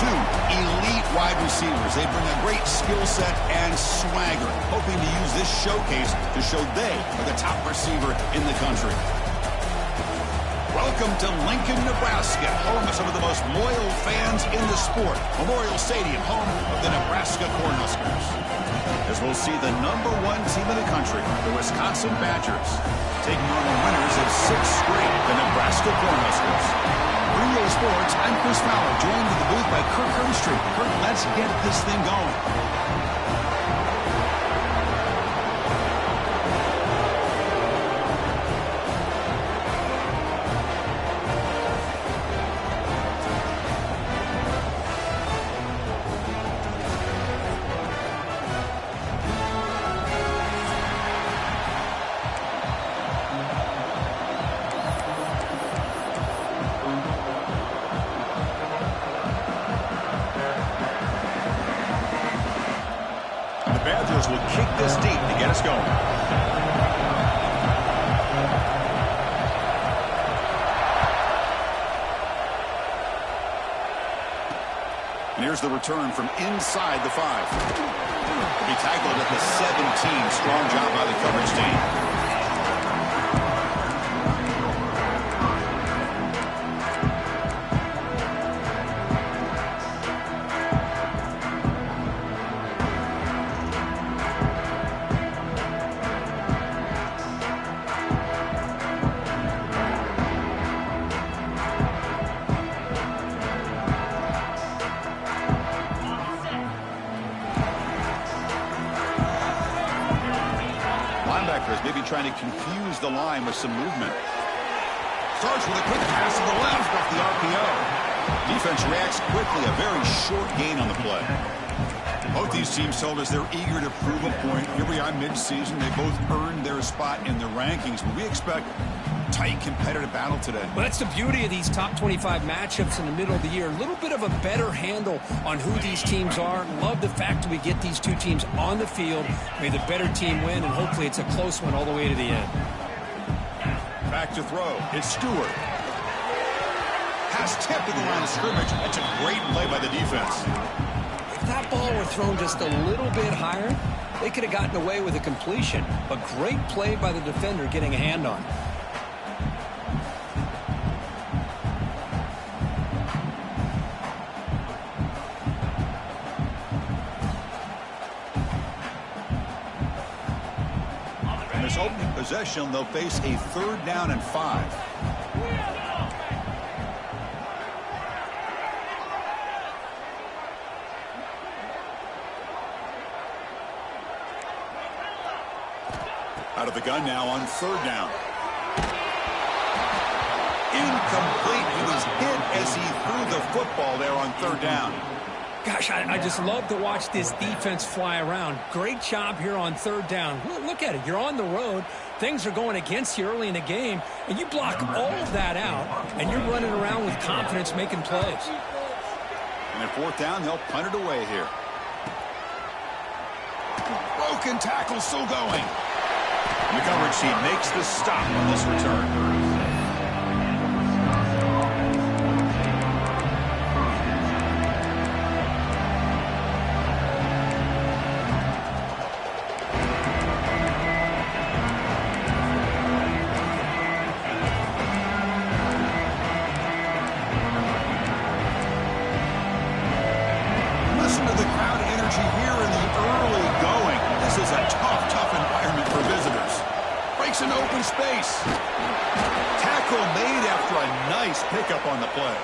two elite wide receivers. They bring a great skill set and swagger, hoping to use this showcase to show they are the top receiver in the country. Welcome to Lincoln, Nebraska, home of some of the most loyal fans in the sport. Memorial Stadium, home of the Nebraska Cornhuskers. As we'll see the #1 team in the country, the Wisconsin Badgers, taking on the winners of 6 straight, the Nebraska Cornhuskers. For EA Sports, I'm Chris Fowler, joined in the booth by Kirk Herbstreit. Kirk, let's get this thing going. Badgers will kick this deep to get us going. And here's the return from inside the 5. He tackled at the 17. Strong job by the coverage team. Maybe trying to confuse the line with some movement. Starts with a quick pass to the left off the RPO. Defense reacts quickly, a very short gain on the play. Both these teams told us they're eager to prove a point. Here we are mid-season. They both earned their spot in the rankings, but we expect tight competitive battle today. Well, that's the beauty of these top 25 matchups in the middle of the year. A little bit of a better handle on who these teams are. Love the fact that we get these two teams on the field. May the better team win, and hopefully it's a close one all the way to the end. Back to throw. It's Stewart. Pass tipped at the line of scrimmage. That's a great play by the defense. If that ball were thrown just a little bit higher, they could have gotten away with a completion. A great play by the defender getting a hand on it. This opening possession, they'll face a 3rd down and 5. Out of the gun now on 3rd down. Incomplete. He was hit as he threw the football there on 3rd down. Gosh, I just love to watch this defense fly around. Great job here on 3rd down. Look at it. You're on the road. Things are going against you early in the game, and you block all of that out, and you're running around with confidence making plays. And at 4th down, they'll punt it away here. Broken tackle still going. And the coverage team makes the stop on this return. An open space. Tackle made after a nice pickup on the play.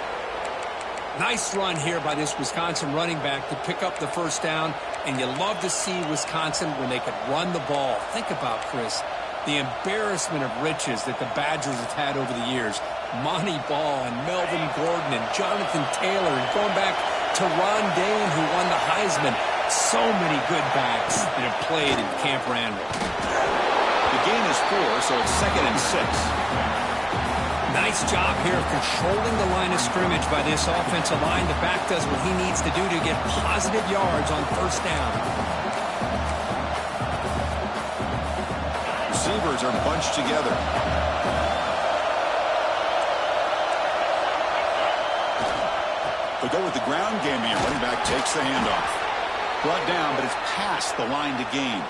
Nice run here by this Wisconsin running back to pick up the 1st down, and you love to see Wisconsin when they could run the ball. Think about, Chris, the embarrassment of riches that the Badgers have had over the years. Monty Ball and Melvin Gordon and Jonathan Taylor, and going back to Ron Dane, who won the Heisman. So many good backs that have played in Camp Randall. The gain is 4, so it's 2nd and 6. Nice job here of controlling the line of scrimmage by this offensive line. The back does what he needs to do to get positive yards on 1st down. Receivers are bunched together. The They'll go with the ground game here. Running back takes the handoff. Brought down, but it's past the line to gain.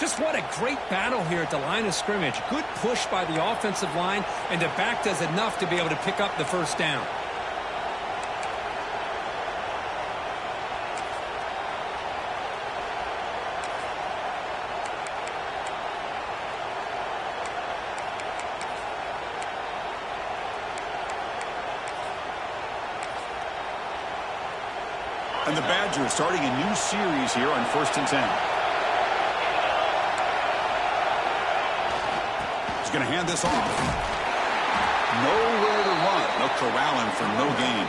Just what a great battle here at the line of scrimmage. Good push by the offensive line, and the back does enough to be able to pick up the first down. And the Badgers starting a new series here on 1st and 10. He's going to hand this off. Nowhere to run. No corralling for no gain.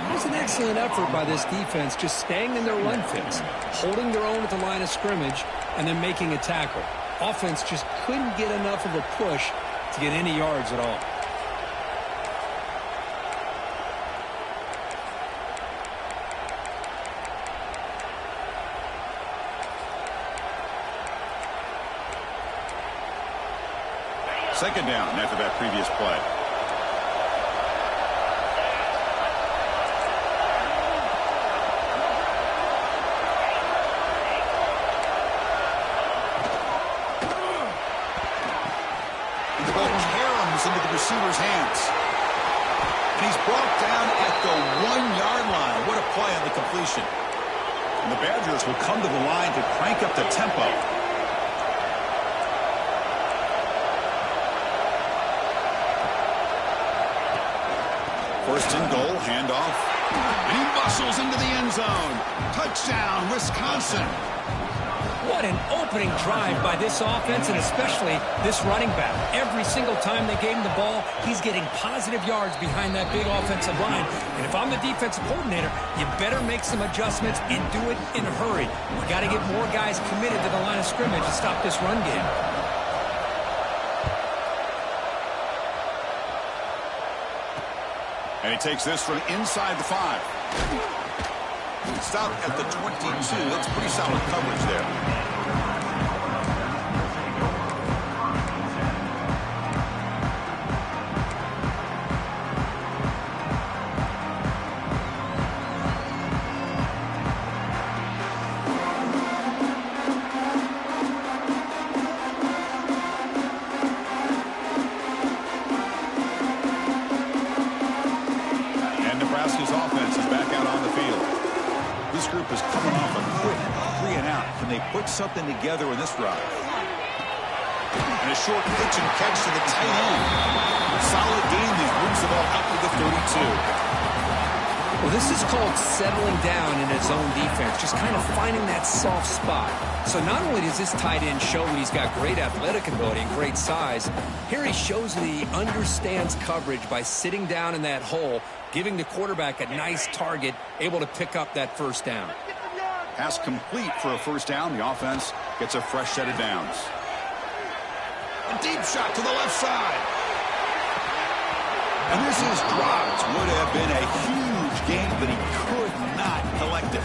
It was an excellent effort by this defense, just staying in their run fits, holding their own at the line of scrimmage, and then making a tackle. Offense just couldn't get enough of a push to get any yards at all. Second down after that previous play. The ball caroms into the receiver's hands. And he's brought down at the 1-yard line. What a play on the completion. And the Badgers will come to the line to crank up the tempo. First and goal, handoff. And he muscles into the end zone. Touchdown, Wisconsin. What an opening drive by this offense, and especially this running back. Every single time they gave him the ball, he's getting positive yards behind that big offensive line. And if I'm the defensive coordinator, you better make some adjustments and do it in a hurry. You got to get more guys committed to the line of scrimmage to stop this run game. And he takes this from inside the 5. Stop at the 22. That's pretty solid coverage there. Nebraska's offense is back out on the field. This group is coming off a quick 3 and out. Can they put something together in this drive? And a short pitch and catch to the tight end. Solid game. He moves the ball up to the 32. Well, this is called settling down in his own defense, just kind of finding that soft spot. So not only does this tight end show that he's got great athletic ability and great size, here he shows that he understands coverage by sitting down in that hole, giving the quarterback a nice target, able to pick up that first down. Pass complete for a first down. The offense gets a fresh set of downs. A deep shot to the left side. And this is dropped. Would have been a huge game, but he could not collect it.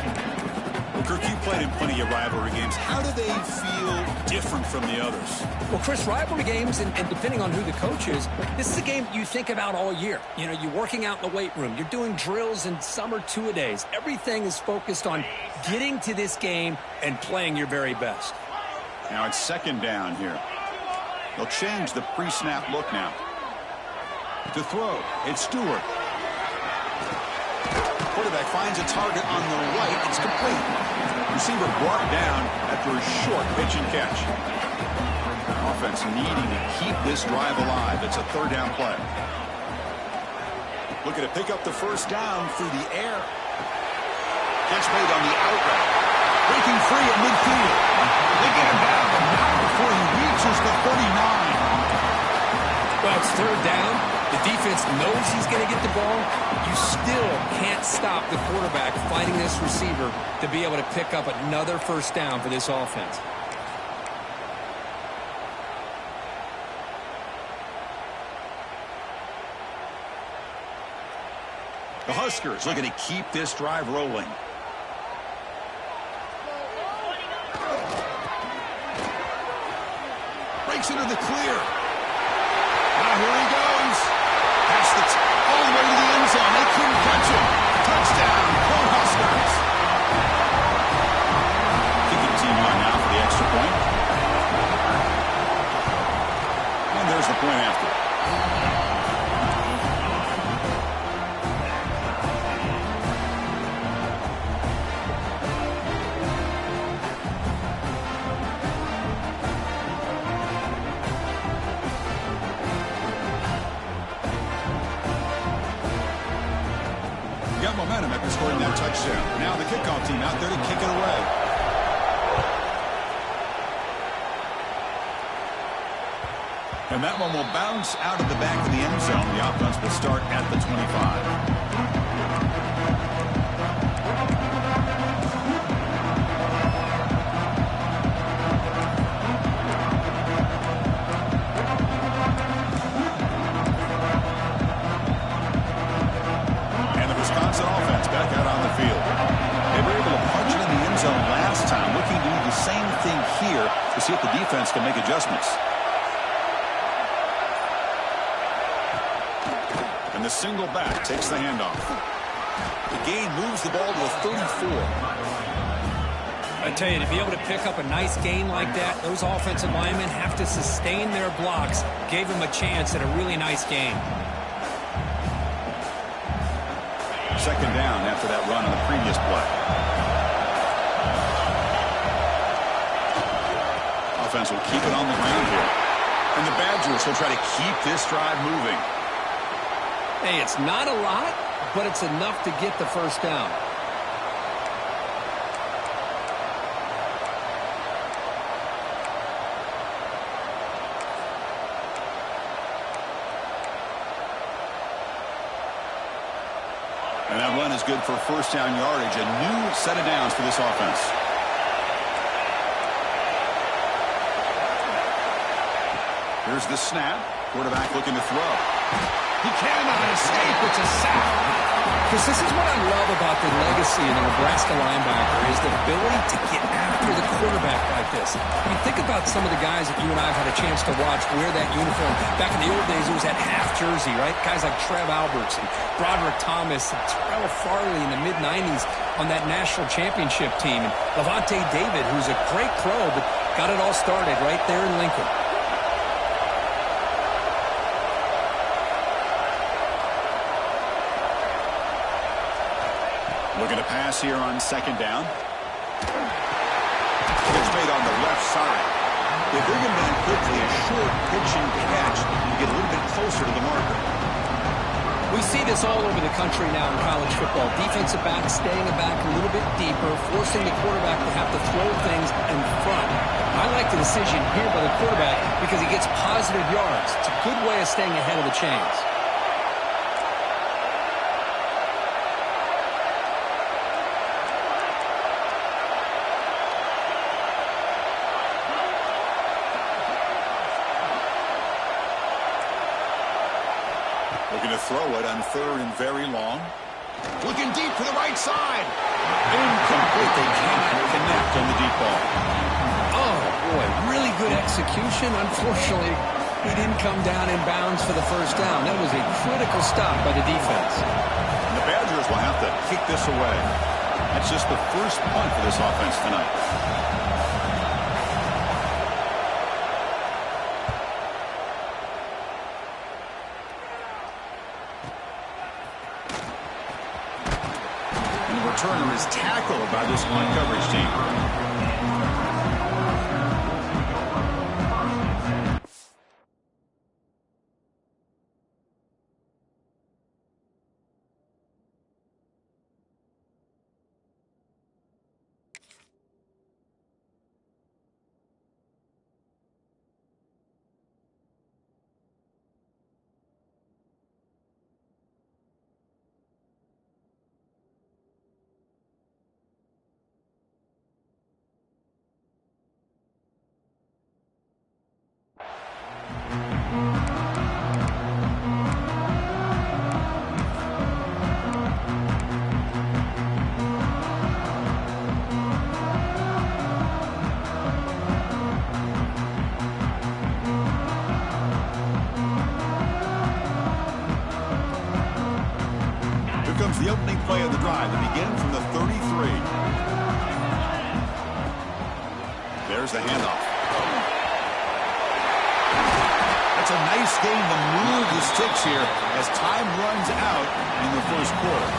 Well, Kirk, you played in plenty of rivalry games. How do they feel different from the others? Well, Chris, rivalry games, and depending on who the coach is, this is a game you think about all year. You know, you're working out in the weight room. You're doing drills and summer two-a-days. Everything is focused on getting to this game and playing your very best. Now it's second down here. They'll change the pre-snap look now. To throw, it's Stewart. Quarterback finds a target on the right. It's complete. Receiver brought down after a short pitch and catch. Offense needing to keep this drive alive. It's a third down play. Looking to pick up the first down through the air. Catch made on the out route. Breaking free at midfield. They get him down before he reaches the 39. Well, it's third down. The defense knows he's going to get the ball. You still can't stop the quarterback finding this receiver to be able to pick up another first down for this offense. The Huskers looking to keep this drive rolling. Breaks into the clear. Now here he goes. All the way to the end zone. kickoff team out there to kick it away. And that one will bounce out of the back of the end zone. The offense will start at the 25. Offense back out on the field. They were able to punch it in the end zone last time, looking to do the same thing here to see if the defense can make adjustments. And the single back takes the handoff. The gain moves the ball to the 34. I tell you, to be able to pick up a nice gain like that, those offensive linemen have to sustain their blocks. Gave them a chance at a really nice gain. Second down after that run on the previous play. Offense will keep it on the ground here. And the Badgers will try to keep this drive moving. Hey, it's not a lot, but it's enough to get the first down. And that run is good for first down yardage. A new set of downs for this offense. Here's the snap. Quarterback looking to throw. He cannot escape. It's a sack. Because this is what I love about the legacy of the Nebraska linebacker is the ability to get after the quarterback like this. I mean, think about some of the guys that you and I have had a chance to watch wear that uniform. Back in the old days, it was that half jersey, right? Guys like Trev Alberts and Broderick Thomas and Terrell Farley in the mid-90s on that national championship team. And Levante David, who's a great pro, but got it all started right there in Lincoln. Looking to pass here on second down. It's made on the left side. They bring him down quickly. A short pitch and catch to get a little bit closer to the marker. We see this all over the country now in college football. Defensive backs staying back a little bit deeper, forcing the quarterback to have to throw things in front. I like the decision here by the quarterback because he gets positive yards. It's a good way of staying ahead of the chains. Looking to throw it on third and very long. Looking deep to the right side. Incomplete. They cannot connect on the deep ball. Oh, boy, really good execution. Unfortunately, he didn't come down in bounds for the first down. That was a critical stop by the defense. And the Badgers will have to kick this away. That's just the first punt for this offense tonight. Turner is tackled by this punt coverage team. The opening play of the drive to begin from the 33. There's the handoff. That's a nice game to move the sticks here as time runs out in the first quarter.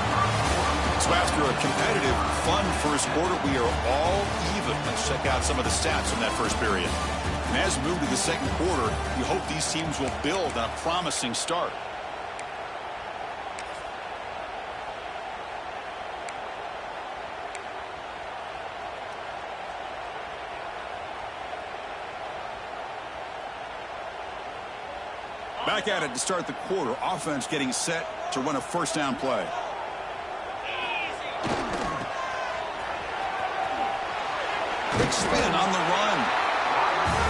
So after a competitive, fun first quarter, we are all even. Let's check out some of the stats from that first period. And as we move to the second quarter, we hope these teams will build on a promising start. Back at it to start the quarter. Offense getting set to run a first down play. Quick spin on the run.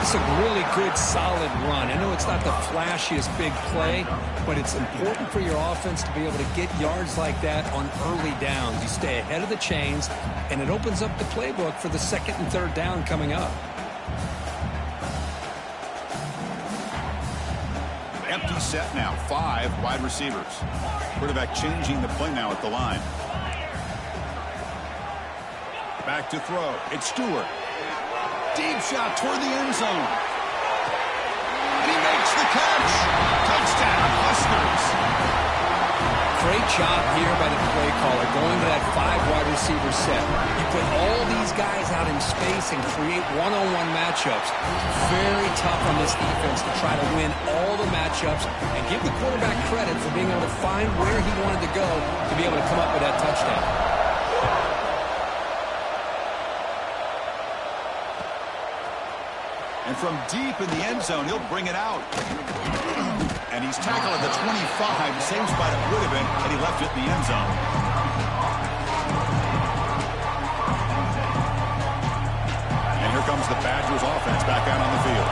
It's a really good, solid run. I know it's not the flashiest big play, but it's important for your offense to be able to get yards like that on early downs. You stay ahead of the chains, and it opens up the playbook for the second and third down coming up. Empty set now. 5 wide receivers. Quarterback changing the play now at the line. Back to throw. It's Stewart. Deep shot toward the end zone. He makes the catch. Touchdown, Huskers. Great job here by the play caller, going to that 5 wide receiver set. You put all these guys out in space and create one-on-one matchups. Very tough on this defense to try to win all the matchups and give the quarterback credit for being able to find where he wanted to go to be able to come up with that touchdown. And from deep in the end zone, he'll bring it out. And he's tackled at the 25, same spot it would have been had he left it in the end zone. And here comes the Badgers offense back out on the field.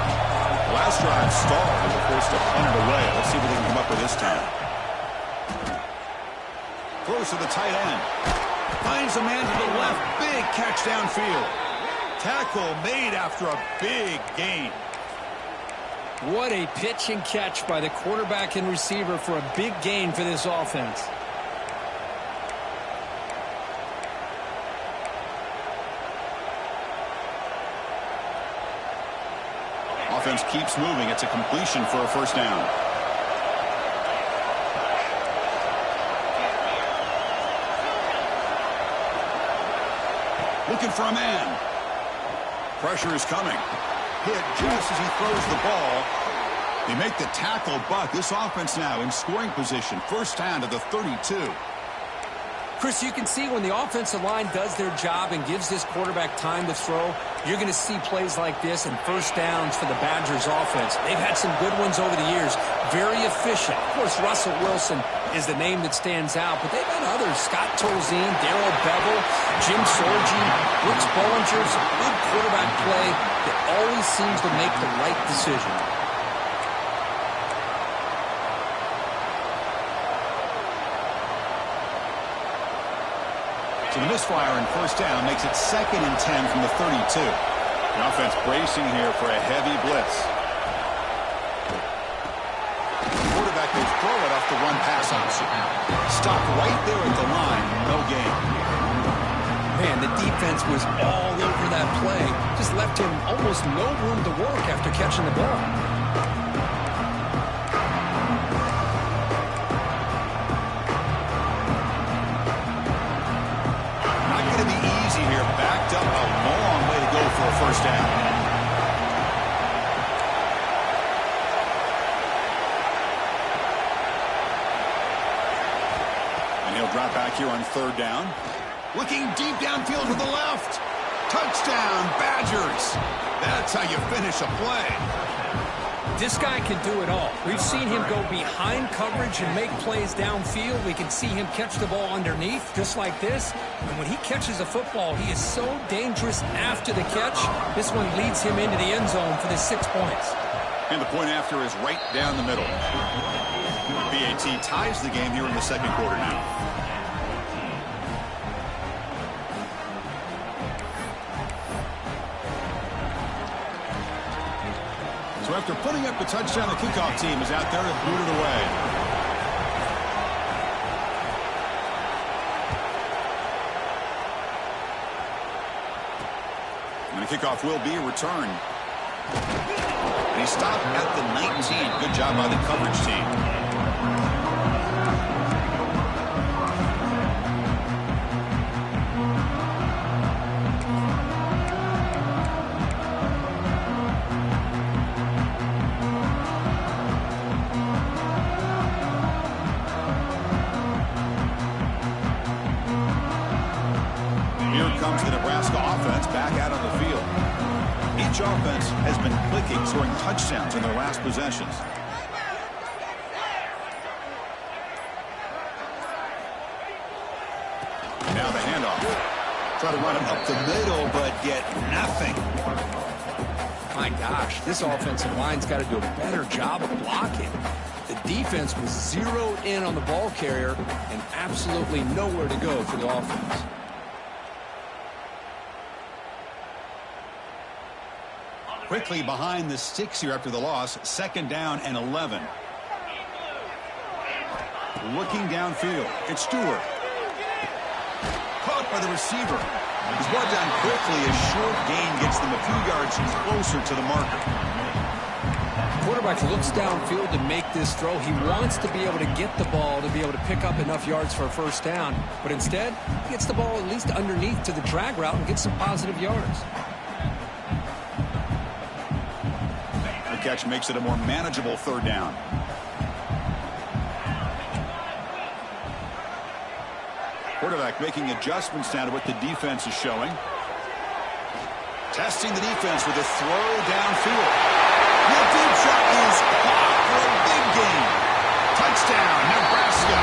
Last drive stalled. They were forced to punt it away. Let's see what they can come up with this time. Throws to the tight end. Finds a man to the left. Big catch downfield. Tackle made after a big gain. What a pitch and catch by the quarterback and receiver for a big gain for this offense. Offense keeps moving. It's a completion for a first down. Looking for a man. Pressure is coming. Hit just as he throws the ball. They make the tackle, but this offense now in scoring position. First down to the 32. Chris, you can see when the offensive line does their job and gives this quarterback time to throw, you're going to see plays like this and first downs for the Badgers offense. They've had some good ones over the years. Very efficient. Of course, Russell Wilson is the name that stands out, but they've had others. Scott Tolzien, Darrell Bevel, Jim Sorgi, Brooks Bollinger. Some good quarterback play that always seems to make the right decision. So the misfire in first down makes it 2nd and 10 from the 32. The offense bracing here for a heavy blitz. The quarterback will throw it off the run pass option. Stopped right there at the line. No gain. Man, the defense was all over that play. Just left him almost no room to work after catching the ball. Backed up a long way to go for a first down. And he'll drop back here on third down. Looking deep downfield to the left. Touchdown, Badgers. That's how you finish a play. This guy can do it all. We've seen him go behind coverage and make plays downfield. We can see him catch the ball underneath, just like this. And when he catches a football, he is so dangerous after the catch. This one leads him into the end zone for the 6 points. And the point after is right down the middle. BAT ties the game here in the second quarter now. So after putting up the touchdown, the kickoff team is out there to boot it away. And the kickoff will be returned. And he stopped at the 19. Good job by the coverage team. Comes the Nebraska offense back out on the field. Each offense has been clicking, scoring touchdowns in their last possessions. Try to run it up the middle, but get nothing. My gosh, this offensive line's got to do a better job of blocking. The defense was zeroed in on the ball carrier and absolutely nowhere to go for the offense. Quickly behind the sticks here after the loss. 2nd down and 11. Looking downfield. It's Stewart. Caught by the receiver. He's brought down quickly. A short gain gets them a few yards closer to the marker. Quarterback looks downfield to make this throw. He wants to be able to get the ball to be able to pick up enough yards for a first down. But instead, he gets the ball at least underneath to the drag route and gets some positive yards. The catch makes it a more manageable 3rd down. Quarterback making adjustments now to what the defense is showing. Testing the defense with a throw downfield. The deep shot is caught for a big gain. Touchdown, Nebraska.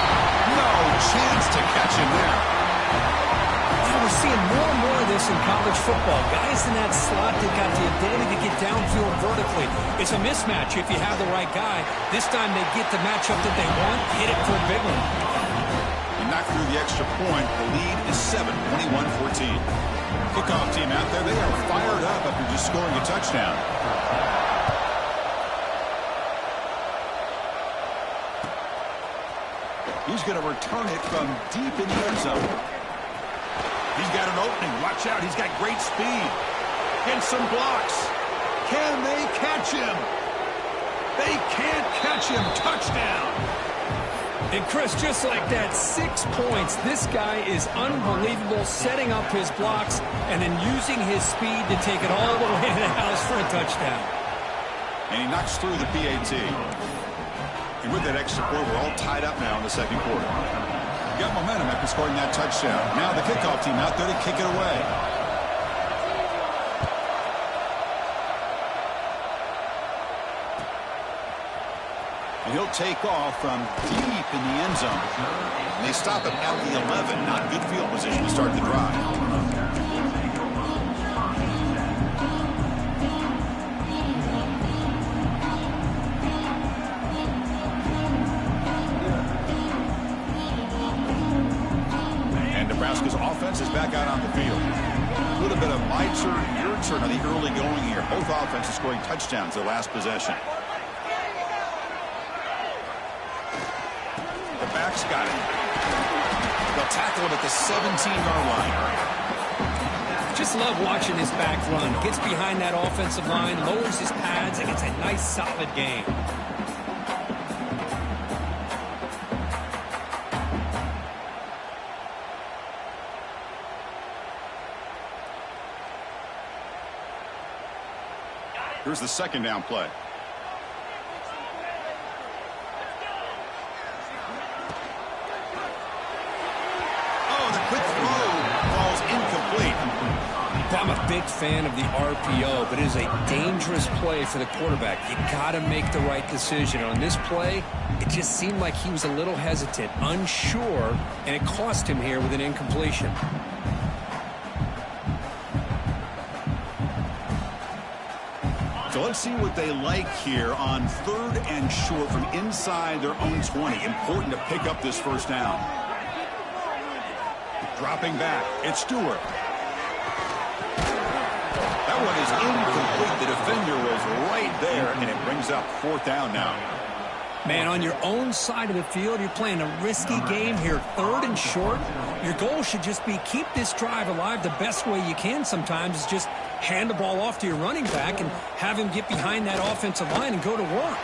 No chance to catch him there. Now we're seeing more and more of this in college football. Guys in that slot that got the ability to get downfield vertically. It's a mismatch if you have the right guy. This time they get the matchup that they want, hit it for a big one. Knocked through the extra point. The lead is 7, 21-14. Kickoff team out there. They are fired up after just scoring a touchdown. He's going to return it from deep in the end zone. He's got an opening. Watch out. He's got great speed. And some blocks. Can they catch him? They can't catch him. Touchdown. And Chris, just like that, 6 points. This guy is unbelievable, setting up his blocks and then using his speed to take it all the way to the house for a touchdown. And he knocks through the PAT. And with that extra point, we're all tied up now in the 2nd quarter. Got momentum after scoring that touchdown. Now the kickoff team out there to kick it away. And he'll take off from deep in the end zone. And they stop him at the 11. Not good field position to start the drive. And Nebraska's offense is back out on the field. A little bit of my turn, your turn on the early going here. Both offenses scoring touchdowns their last possession. Back's got it. They'll tackle him at the 17-yard line. Just love watching his back run. Gets behind that offensive line, lowers his pads, and gets a nice, solid gain. Here's the 2nd down play. I'm a big fan of the RPO, but it is a dangerous play for the quarterback. You got to make the right decision. On this play, it just seemed like he was a little hesitant, unsure, and it cost him here with an incompletion. So let's see what they like here on 3rd and short from inside their own 20. Important to pick up this first down. Dropping back, it's Stewart. That one is incomplete. The defender was right there, and it brings up 4th down now. Man, on your own side of the field, you're playing a risky game here. 3rd and short. Your goal should just be keep this drive alive the best way you can sometimes is just hand the ball off to your running back and have him get behind that offensive line and go to work.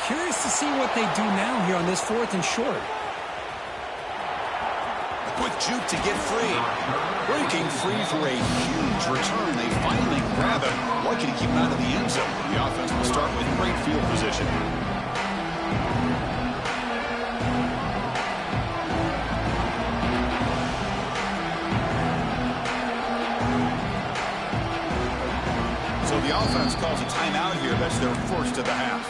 Curious to see what they do now here on this 4th and short. Quick juke to get free. Breaking free for a huge return. They finally grab him. Lucky to keep him out of the end zone. The offense will start with great field position. So the offense calls a timeout here. That's their first of the half.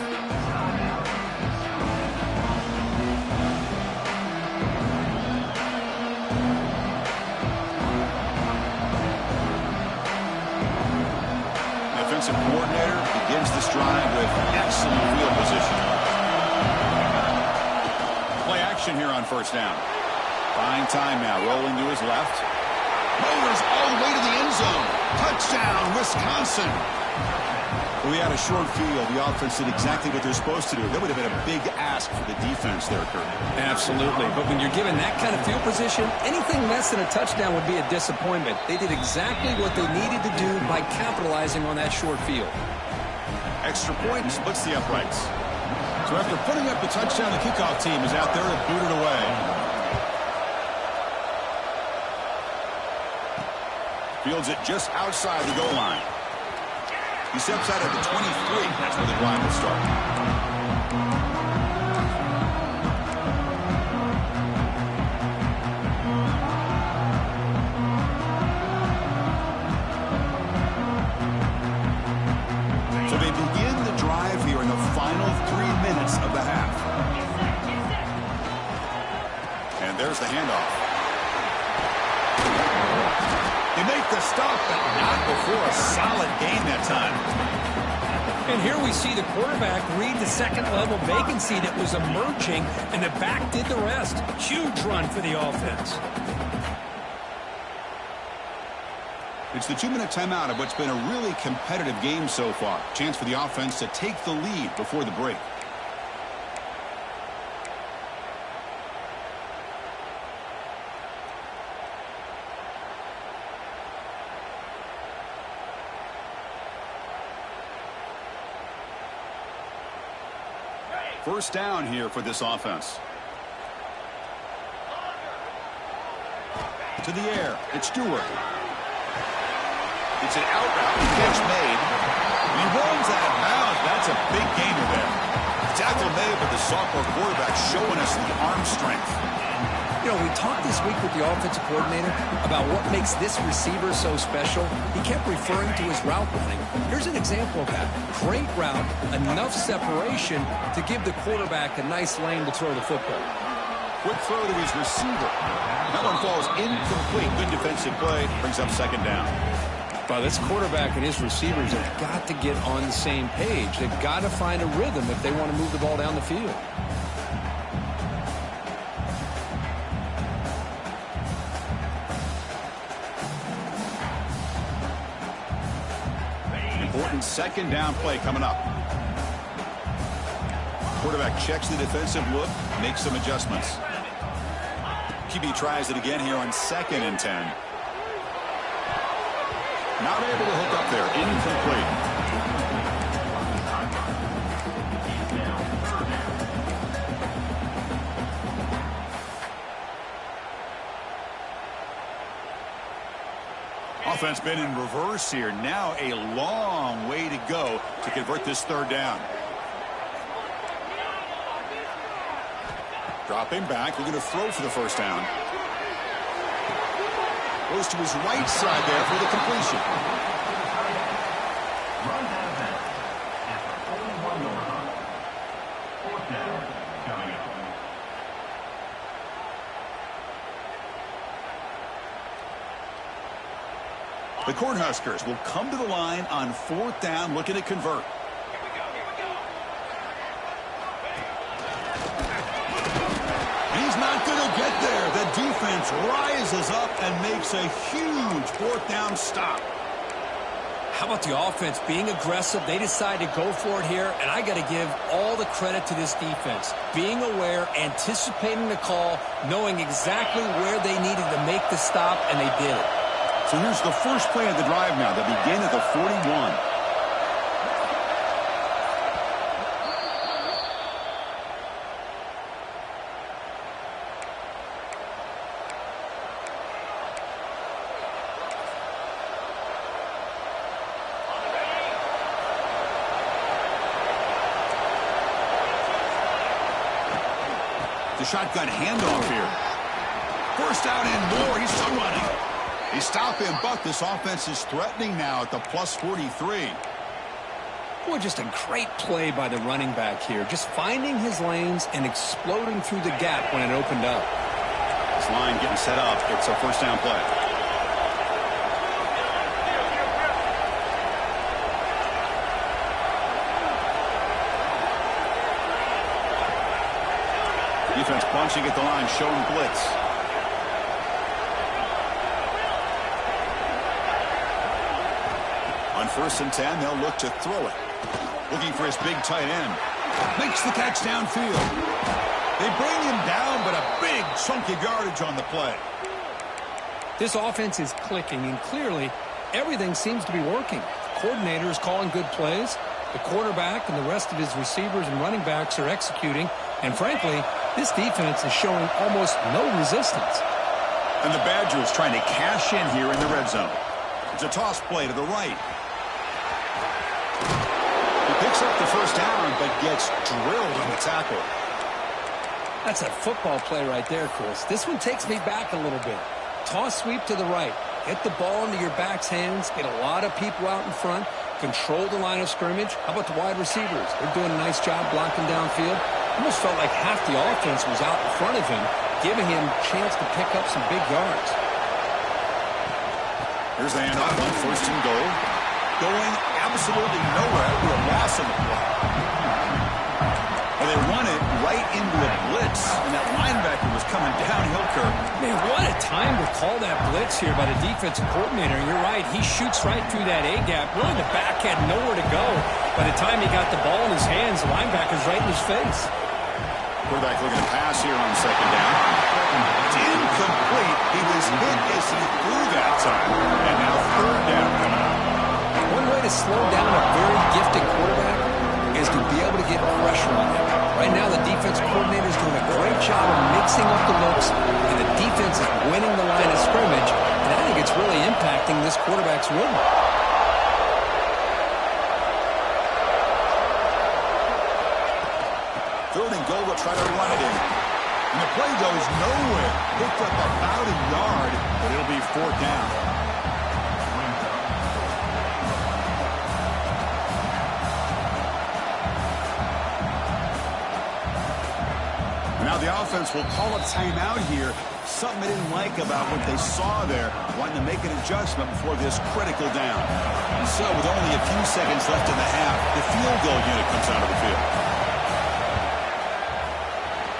offensive coordinator begins this drive with excellent field position. Play action here on first down. Buying time now, rolling to his left. Motors all the way to the end zone. Touchdown, Wisconsin. Well, we had a short field. The offense did exactly what they're supposed to do. That would have been a big ask for the defense there, Kurt. Absolutely. But when you're given that kind of field position, anything less than a touchdown would be a disappointment. They did exactly what they needed to do by capitalizing on that short field. Extra point splits the uprights. So after putting up the touchdown, the kickoff team is out there to boot it away. Fields it just outside the goal line. He steps out at the 23. That's where the drive will start. So they begin the drive here in the final 3 minutes of the half. And there's the handoff. They make the stop, but not before a solid gain that time. And here we see the quarterback read the second-level vacancy that was emerging, and the back did the rest. Huge run for the offense. It's the 2-minute timeout of what's been a really competitive game so far. Chance for the offense to take the lead before the break. First down here for this offense. To the air. It's Stewart. It's an out route. Catch made. He runs out of bounds. That's a big gainer there. Tackle made, but the sophomore quarterback showing us the arm strength. You know, we talked this week with the offensive coordinator about what makes this receiver so special. He kept referring to his route running. Here's an example of that. Great route, enough separation to give the quarterback a nice lane to throw the football. Quick throw to his receiver. That one falls incomplete. Good defensive play. Brings up second down. Well, this quarterback and his receivers have got to get on the same page. They've got to find a rhythm if they want to move the ball down the field. Important second down play coming up. Quarterback checks the defensive look, makes some adjustments. QB tries it again here on 2nd and 10. Not able to hook up there. Incomplete. Offense been in reverse here. Now a long way to go to convert this third down. Dropping back. We're going to throw for the first down. Goes to his right side there for the completion. The Cornhuskers will come to the line on 4th down, looking to convert. He's not going to get there. The defense rises up and makes a huge 4th down stop. How about the offense being aggressive? They decide to go for it here, and I got to give all the credit to this defense. Being aware, anticipating the call, knowing exactly where they needed to make the stop, and they did it. So here's the first play of the drive now. They begin at the 41. The shotgun handoff here. First out and more. He's still running. He stopped him, but this offense is threatening now at the plus 43. Boy, just a great play by the running back here. Just finding his lanes and exploding through the gap when it opened up. This line getting set up. It's a first down play. defense bunching at the line, showing blitz. On 1st and 10, they'll look to throw it. Looking for his big tight end. Makes the catch downfield. They bring him down, but a big chunk of yardage on the play. This offense is clicking, and clearly everything seems to be working. The coordinator is calling good plays. The quarterback and the rest of his receivers and running backs are executing. And frankly, this defense is showing almost no resistance. And the Badgers trying to cash in here in the red zone. It's a toss play to the right. He picks up the first down, but gets drilled on the tackle. That's a football play right there, Chris. This one takes me back a little bit. Toss sweep to the right. Get the ball into your back's hands. Get a lot of people out in front. Control the line of scrimmage. How about the wide receivers? They're doing a nice job blocking downfield. Almost felt like half the offense was out in front of him, giving him a chance to pick up some big yards. Here's the handoff on 1st and goal. Going absolutely nowhere with a loss in the play. And they run it right into a blitz, and that linebacker was coming downhill curve. Man, what a time to call that blitz here by the defensive coordinator. You're right, he shoots right through that A-gap. Really, the back had nowhere to go. By the time he got the ball in his hands, the linebacker's right in his face. Quarterback looking to pass here on 2nd down. It's incomplete. He was hit as he threw that time. And now 3rd down coming up. One way to slow down a very gifted quarterback is to be able to get pressure on him. Right now, the defense coordinator is doing a great job of mixing up the looks, and the defense is winning the line of scrimmage, and I think it's really impacting this quarterback's rhythm. 3rd and goal, will try to run it in. And the play goes nowhere. Picked up about a yard, but it'll be 4th down. Now the offense will call a timeout here. Something they didn't like about what they saw there. Wanting to make an adjustment before this critical down. And so with only a few seconds left in the half, the field goal unit comes out of the field.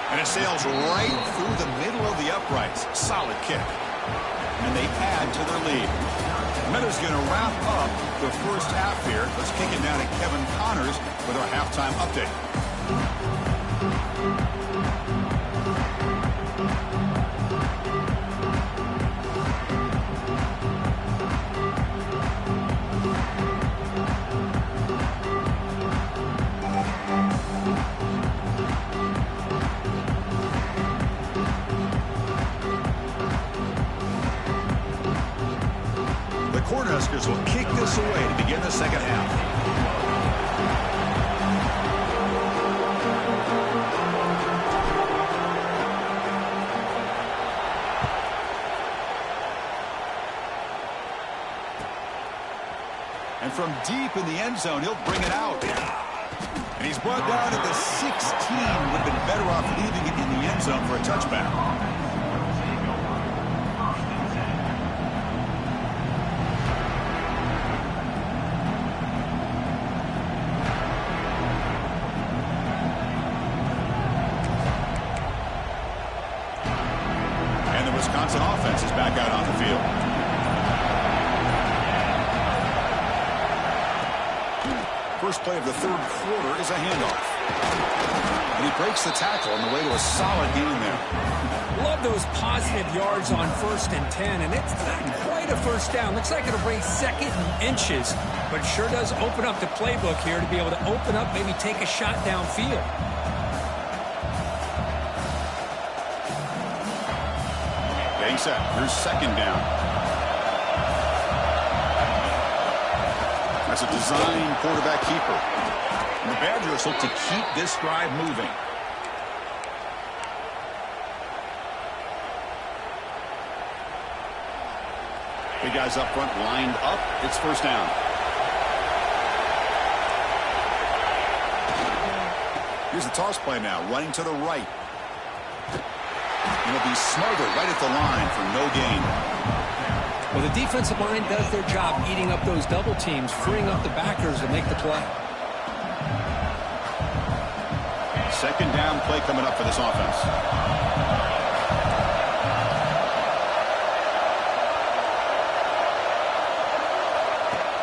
And it sails right through the middle of the uprights. Solid kick. And they add to their lead. Miller's going to wrap up the first half here. Let's kick it down to Kevin Connors with our halftime update. Cornhuskers will kick this away to begin the second half. And from deep in the end zone, he'll bring it out. And he's brought down at the 16. Would have been better off leaving it in the end zone for a touchback. Wisconsin offense is back out on the field. First play of the 3rd quarter is a handoff. And he breaks the tackle on the way to a solid gain there. Love those positive yards on 1st and 10, and it's not quite a first down. Looks like it'll bring 2nd and inches, but it sure does open up the playbook here to be able to open up, maybe take a shot downfield. Getting set. Here's 2nd down. That's a design quarterback keeper. And the Badgers look to keep this drive moving. Big guys up front lined up. It's 1st down. Here's the toss play now. Running to the right. And it'll be smothered right at the line for no gain. Well, the defensive line does their job eating up those double teams, freeing up the backers to make the play. Second down play coming up for this offense.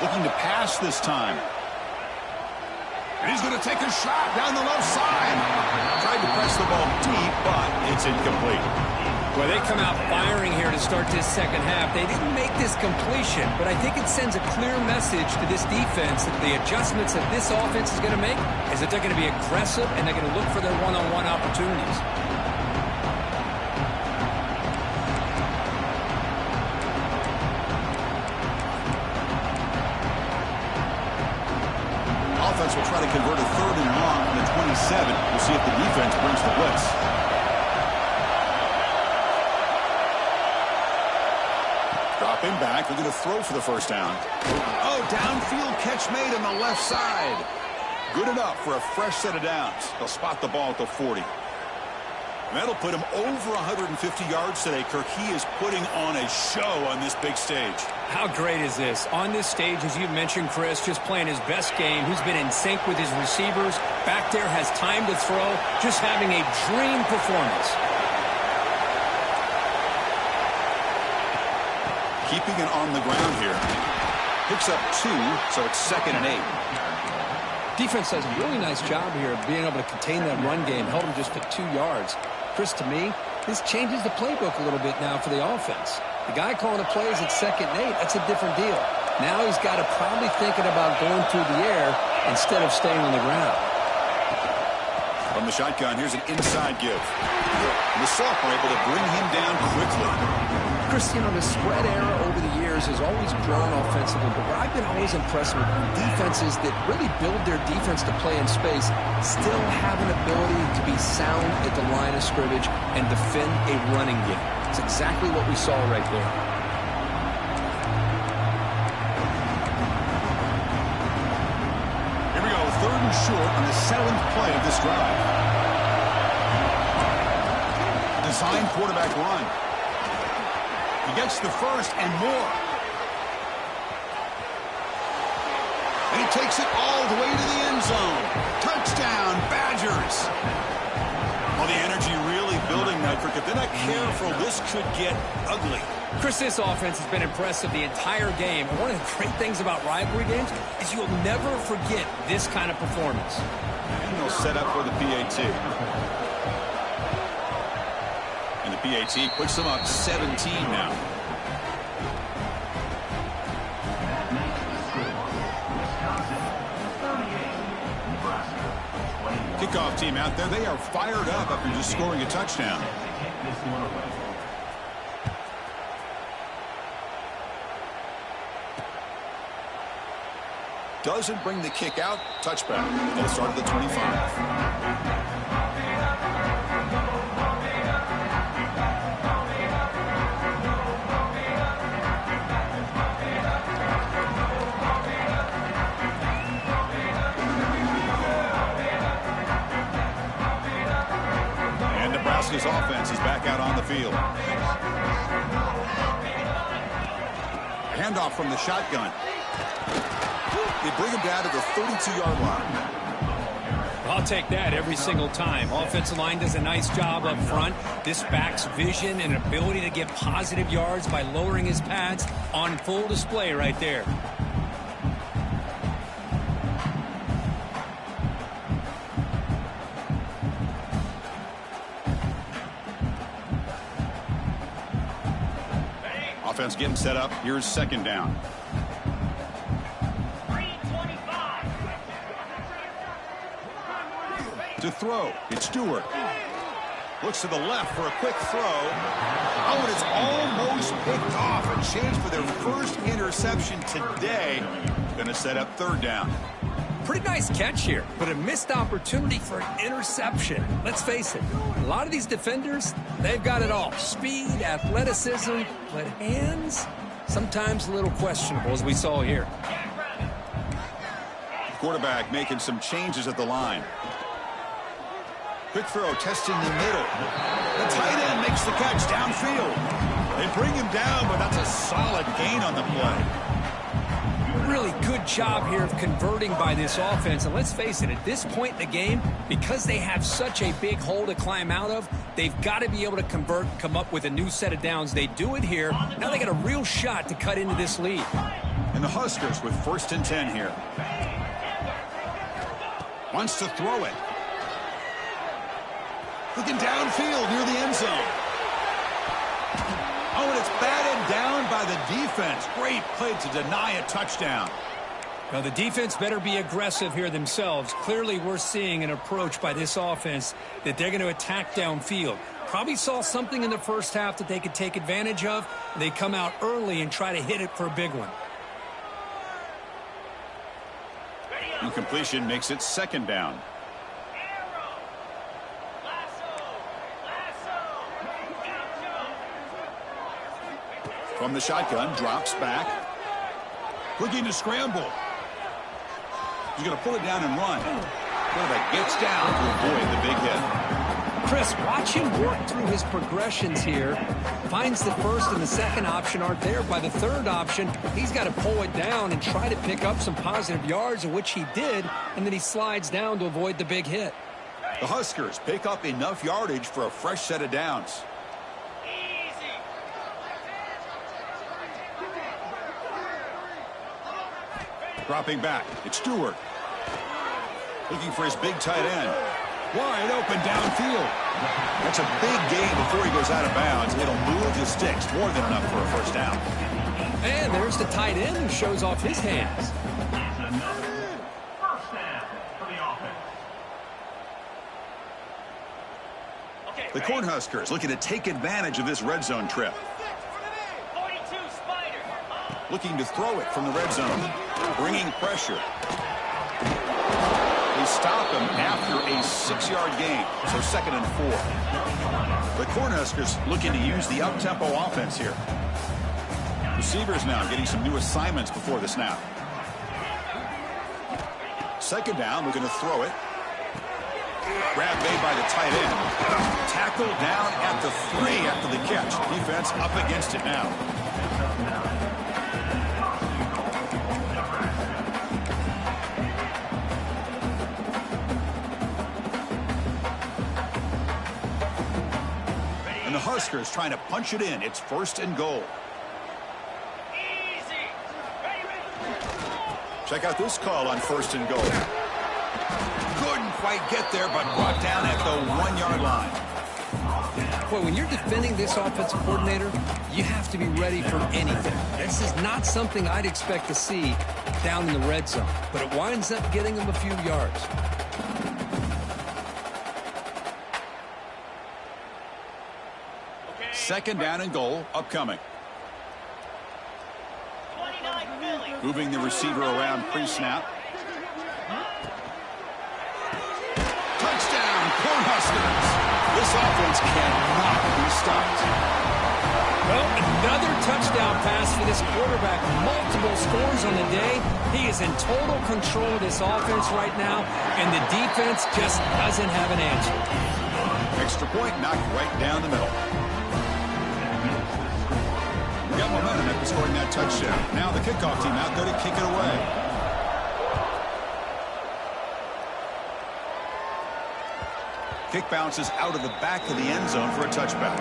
Looking to pass this time. And he's going to take a shot down the left side. Tried to press the ball deep, but it's incomplete. Well, they come out firing here to start this second half. They didn't make this completion, but I think it sends a clear message to this defense that the adjustments that this offense is going to make is that they're going to be aggressive and they're going to look for their one-on-one opportunities. Offense will try to convert a third and long from the 27. We'll see if the defense brings the blitz. Dropping back. They're going to throw for the first down. Oh, downfield catch made on the left side. Good enough for a fresh set of downs. They'll spot the ball at the 40. That'll put him over 150 yards today. Kirk, he is putting on a show on this big stage. How great is this? On this stage, as you mentioned, Chris, just playing his best game. He's been in sync with his receivers. Back there, has time to throw. Just having a dream performance. Keeping it on the ground here. Picks up 2, so it's 2nd and 8. Defense does a really nice job here of being able to contain that run game. Held him just to 2 yards. Chris, to me, this changes the playbook a little bit now for the offense. The guy calling the plays at 2nd and 8, that's a different deal. Now he's got to probably thinking about going through the air instead of staying on the ground. From the shotgun, here's an inside give. And the sophomore able to bring him down quickly. Chris, you know, the spread era over the years has always grown offensively, but where I've been always impressed with defenses that really build their defense to play in space still have an ability to be sound at the line of scrimmage and defend a running game. It's exactly what we saw right there. Here we go, 3rd and short on the 7th play of this drive. Design quarterback run. He gets the first and more. And he takes it all the way to the end zone. Touchdown, Badgers. Well, the energy really building now, Kirk. If they're not careful, this could get ugly. Chris, this offense has been impressive the entire game. And one of the great things about rivalry games is you'll never forget this kind of performance. And they'll set up for the PAT. And the PAT puts them up 17 now. Kickoff team out there. They are fired up after just scoring a touchdown. Doesn't bring the kick out. Touchback. They'll start at the 25. Nebraska's offense is back out on the field. Handoff from the shotgun. They bring him down to the 32-yard line. I'll take that every single time. Offensive line does a nice job up front. This back's vision and ability to get positive yards by lowering his pads on full display right there. Offense getting set up. Here's 2nd down. To throw, it's Stewart. Looks to the left for a quick throw. Oh, and it's almost picked off. A chance for their first interception today. Going to set up 3rd down. Pretty nice catch here, but a missed opportunity for an interception. Let's face it, a lot of these defenders, they've got it all. Speed, athleticism, but hands, sometimes a little questionable, as we saw here. Quarterback making some changes at the line. Quick throw, testing the middle. The tight end makes the catch downfield. They bring him down, but that's a solid gain on the play. really good job here of converting by this offense. And let's face it, at this point in the game, because they have such a big hole to climb out of, they've got to be able to convert, come up with a new set of downs. They do it here. Now they got a real shot to cut into this lead. And the Huskers with 1st and 10 here. Wants to throw it. Looking downfield near the end zone. Oh, and it's batted down by the defense. Great play to deny a touchdown. Well, the defense better be aggressive here themselves. Clearly, we're seeing an approach by this offense that they're going to attack downfield. Probably saw something in the first half that they could take advantage of. They come out early and try to hit it for a big one. Incompletion makes it 2nd down. From the shotgun, drops back. Looking to scramble. He's going to pull it down and run. Quarterback gets down to avoid the big hit. Chris, watch him work through his progressions here. Finds the first and the second option aren't there. By the third option, he's got to pull it down and try to pick up some positive yards, which he did, and then he slides down to avoid the big hit. The Huskers pick up enough yardage for a fresh set of downs. Dropping back, it's Stewart. Looking for his big tight end. Wide open downfield. That's a big gain before he goes out of bounds. It'll move the sticks, more than enough for a first down. And there's the tight end who shows off his hands. First down for the offense. The Cornhuskers looking to take advantage of this red zone trip. 42 Spider. Looking to throw it from the red zone. Bringing pressure. They stop him after a 6-yard gain, so 2nd and 4. The Cornhuskers looking to use the up-tempo offense here. Receivers now getting some new assignments before the snap. 2nd down, we're going to throw it. Grab made by the tight end. Tackled down at the 3 after the catch. Defense up against it now. The Huskers trying to punch it in. It's 1st and goal. Check out this call on 1st and goal. Couldn't quite get there, but brought down at the 1-yard line. Boy, when you're defending this offensive coordinator, you have to be ready for anything. This is not something I'd expect to see down in the red zone, but it winds up getting them a few yards. 2nd down and goal upcoming. Moving the receiver around pre-snap. Touchdown, Cornhuskers. This offense cannot be stopped. Well, another touchdown pass for this quarterback. Multiple scores on the day. He is in total control of this offense right now, and the defense just doesn't have an answer. Extra point knocked right down the middle. Got momentum after scoring that touchdown. Now the kickoff team out there to kick it away. Kick bounces out of the back of the end zone for a touchback.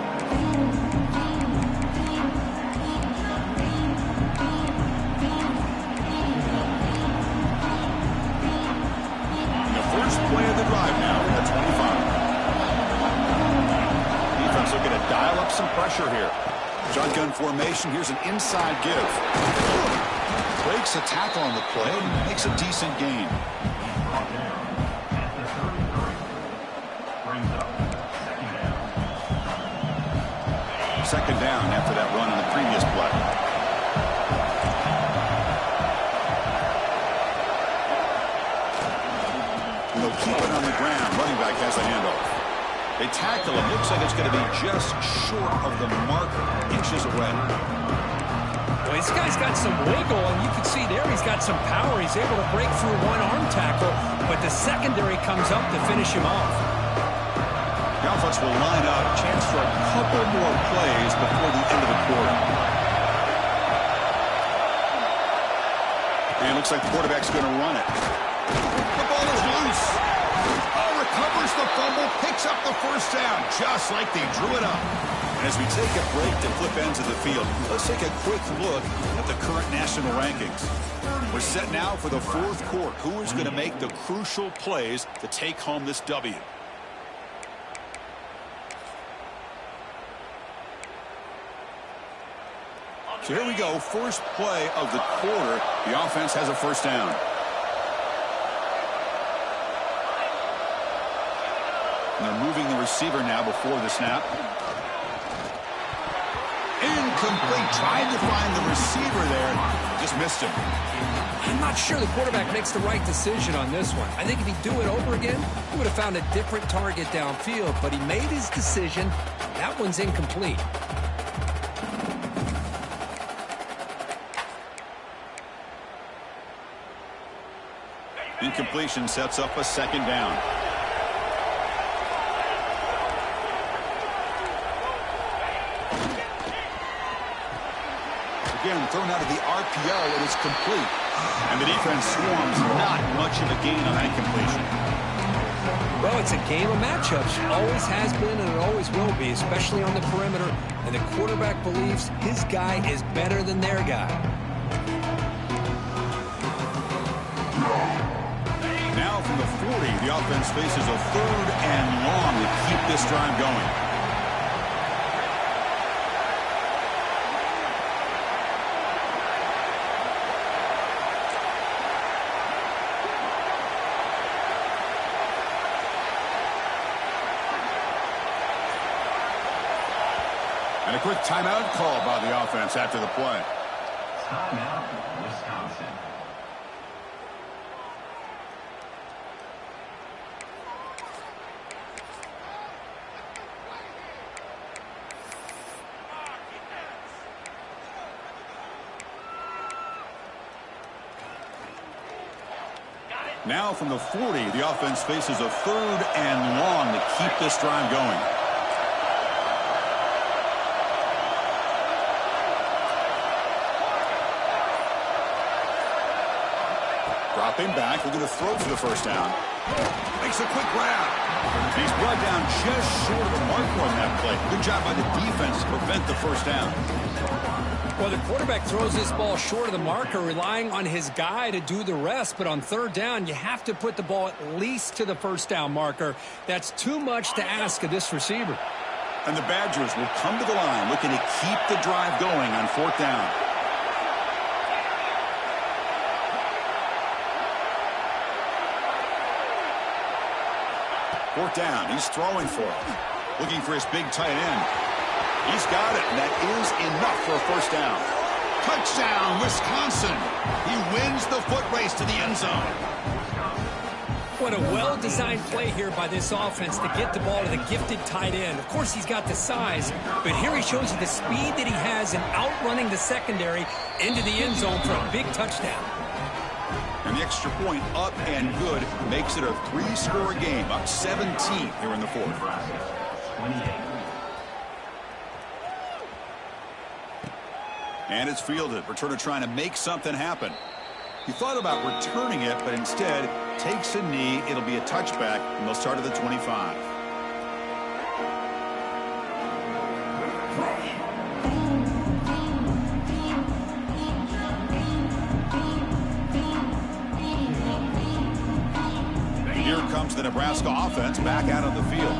The first play of the drive now at 25. Defense looking to dial up some pressure here. Shotgun formation. Here's an inside give. Breaks a tackle on the play and makes a decent gain. Second down after that run on the previous play. They'll keep it on the ground. Running back has a handoff. They tackle him. Looks like it's going to be just short of the marker, inches away. Well, this guy's got some wiggle, and you can see there he's got some power. He's able to break through one arm tackle, but the secondary comes up to finish him off. The offense will line up. Chance for a couple more plays before the end of the quarter. The And looks like the quarterback's going to run it. The ball is loose. Oh, recovers the fumble, picks up the first down, just like they drew it up. And as we take a break to flip ends of the field, let's take a quick look at the current national rankings. We're set now for the fourth quarter. Who is going to make the crucial plays to take home this W? So here we go, first play of the quarter. The offense has a first down. And they're moving the receiver now before the snap. Incomplete. Tried to find the receiver there. Just missed him. I'm not sure the quarterback makes the right decision on this one. I think if he'd do it over again, he would have found a different target downfield. But he made his decision. That one's incomplete. Incompletion sets up a second down. Again, thrown out of the RPO, and it's complete. And the defense swarms. Not much of a gain on that completion. Well, it's a game of matchups. Always has been and it always will be, especially on the perimeter. And the quarterback believes his guy is better than their guy. Now from the 40, the offense faces a third and long to keep this drive going. And a quick timeout call by the offense after the play. Timeout, Wisconsin. Now from the 40, the offense faces a third and long to keep this drive going. Dropping back, looking to throw for the first down. Makes a quick grab. He's brought down just short of the marker on that play. Good job by the defense to prevent the first down. Well, the quarterback throws this ball short of the marker, relying on his guy to do the rest. But on third down, you have to put the ball at least to the first down marker. That's too much to ask of this receiver. And the Badgers will come to the line looking to keep the drive going on fourth down. Fourth down, he's throwing for it. Looking for his big tight end. He's got it, and that is enough for a first down. Touchdown, Wisconsin. He wins the foot race to the end zone. What a well-designed play here by this offense to get the ball to the gifted tight end. Of course, he's got the size, but here he shows you the speed that he has in outrunning the secondary into the end zone for a big touchdown. And the extra point up and good makes it a three-score game, up 17 here in the fourth. 28. And it's fielded. Returner trying to make something happen. He thought about returning it, but instead takes a knee. It'll be a touchback, and they'll start at the 25. Here comes the Nebraska offense back out on the field.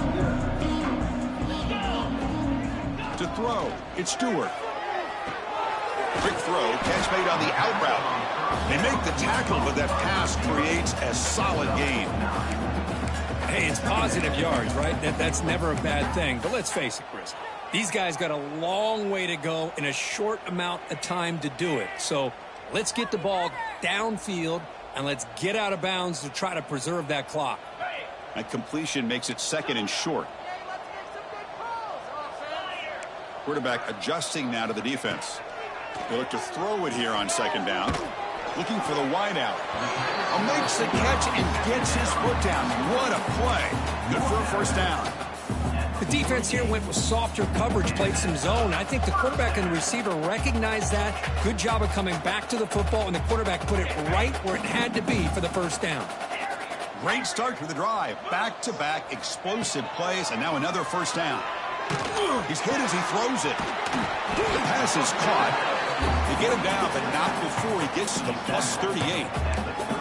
To throw, it's Stewart. Quick throw, catch made on the out route. They make the tackle, but that pass creates a solid gain. Hey, it's positive yards, right? That's never a bad thing. But let's face it, Chris. These guys got a long way to go in a short amount of time to do it. So let's get the ball downfield, and let's get out of bounds to try to preserve that clock. That completion makes it second and short. Quarterback adjusting now to the defense. They look to throw it here on second down. Looking for the wide out. Makes the catch and gets his foot down. What a play. Good for a first down. The defense here went with softer coverage, played some zone. I think the quarterback and the receiver recognized that. Good job of coming back to the football, and the quarterback put it right where it had to be for the first down. Great start to the drive. Back-to-back explosive plays, and now another first down. He's hit as he throws it. The pass is caught. They get him down, but not before he gets to the plus 38.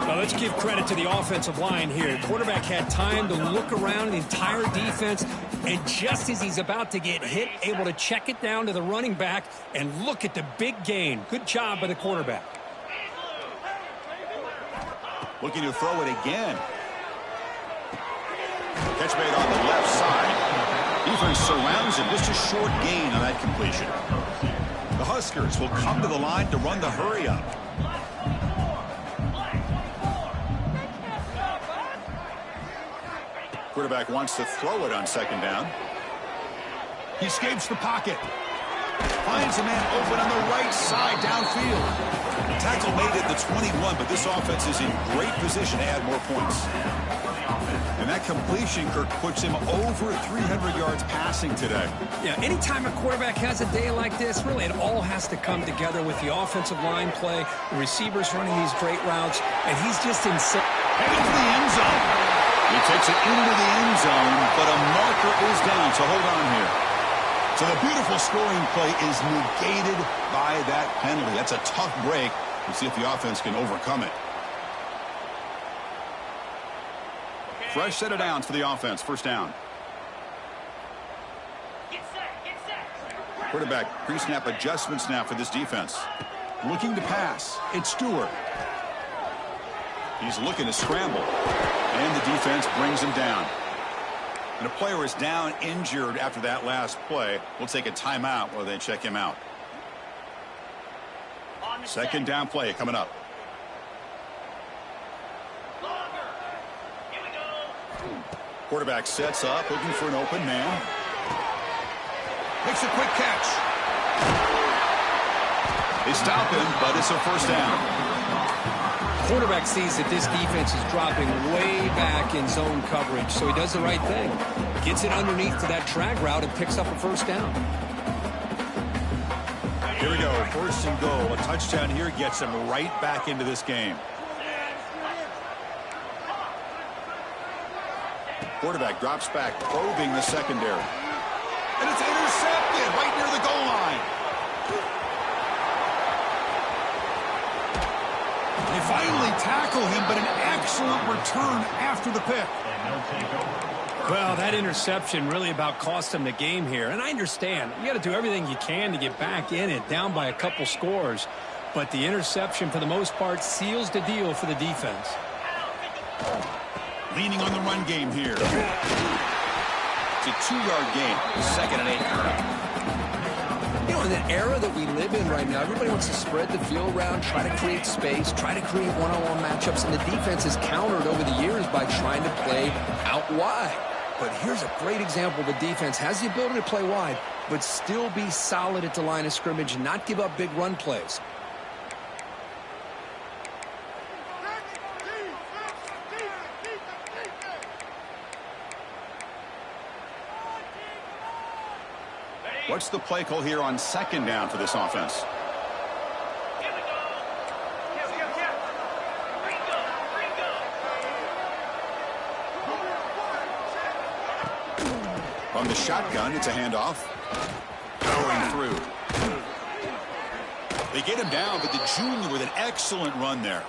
Well, let's give credit to the offensive line here. The quarterback had time to look around the entire defense, and just as he's about to get hit, able to check it down to the running back, and look at the big gain. Good job by the quarterback. Looking to throw it again. Catch made on the left side. Defense surrounds him. Just a short gain on that completion. The Huskers will come to the line to run the hurry-up. Quarterback wants to throw it on second down. He escapes the pocket. Finds a man open on the right side downfield. Tackle made at the 21, but this offense is in great position to add more points. And that completion, Kirk, puts him over 300 yards passing today. Yeah, anytime a quarterback has a day like this, really it all has to come together with the offensive line play, the receivers running these great routes, and he's just insane. Heading to the end zone. He takes it into the end zone, but a marker is down, so hold on here. So the beautiful scoring play is negated by that penalty. That's a tough break. We'll see if the offense can overcome it. Fresh set of downs for the offense. First down. Quarterback pre-snap adjustments now for this defense. Looking to pass. It's Stewart. He's looking to scramble. And the defense brings him down. And a player is down injured after that last play. We'll take a timeout while they check him out. Second down play coming up. Quarterback sets up, looking for an open man. Makes a quick catch. They stop him, but it's a first down. Quarterback sees that this defense is dropping way back in zone coverage, so he does the right thing. Gets it underneath to that drag route and picks up a first down. Here we go, first and goal. A touchdown here gets him right back into this game. Quarterback drops back, probing the secondary. And it's intercepted right near the goal line. They finally tackle him, but an excellent return after the pick. Well, that interception really about cost him the game here. And I understand. You got to do everything you can to get back in it, down by a couple scores. But the interception, for the most part, seals the deal for the defense. Leaning on the run game here. It's a 2-yard gain. Second and 8 coming up. You know, in the era that we live in right now, everybody wants to spread the field around, try to create space, try to create one-on-one matchups, and the defense has countered over the years by trying to play out wide. But here's a great example. The defense has the ability to play wide, but still be solid at the line of scrimmage and not give up big run plays. What's the play call here on second down for this offense? From the shotgun, it's a handoff. Going through. They get him down, but the junior with an excellent run there.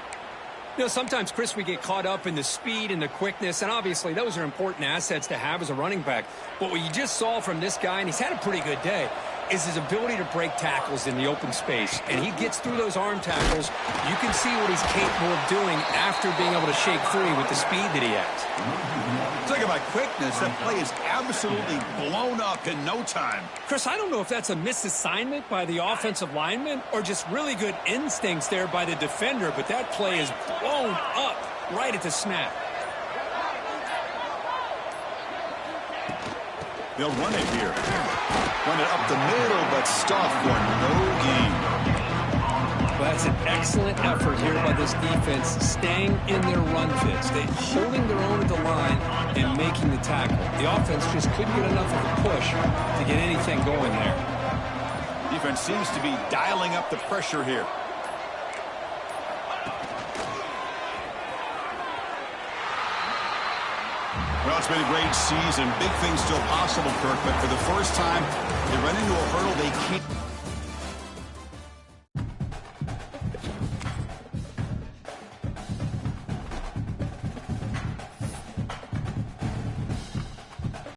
You know, sometimes, Chris, we get caught up in the speed and the quickness, and obviously those are important assets to have as a running back. But what you just saw from this guy, and he's had a pretty good day, is his ability to break tackles in the open space. And he gets through those arm tackles. You can see what he's capable of doing after being able to shake free with the speed that he has. Talking about quickness, that play is absolutely blown up in no time. Chris, I don't know if that's a misassignment by the offensive lineman or just really good instincts there by the defender, but that play is blown up right at the snap. They'll run it here. Run it up the middle, but stuffed for no gain. Well, That's an excellent effort here by this defense, staying in their run fits. They're holding their own at the line and making the tackle. The offense just couldn't get enough of a push to get anything going there. Defense seems to be dialing up the pressure here. Well, it's been a great season. Big things still possible, Kirk, but for the first time, they run into a hurdle they can't.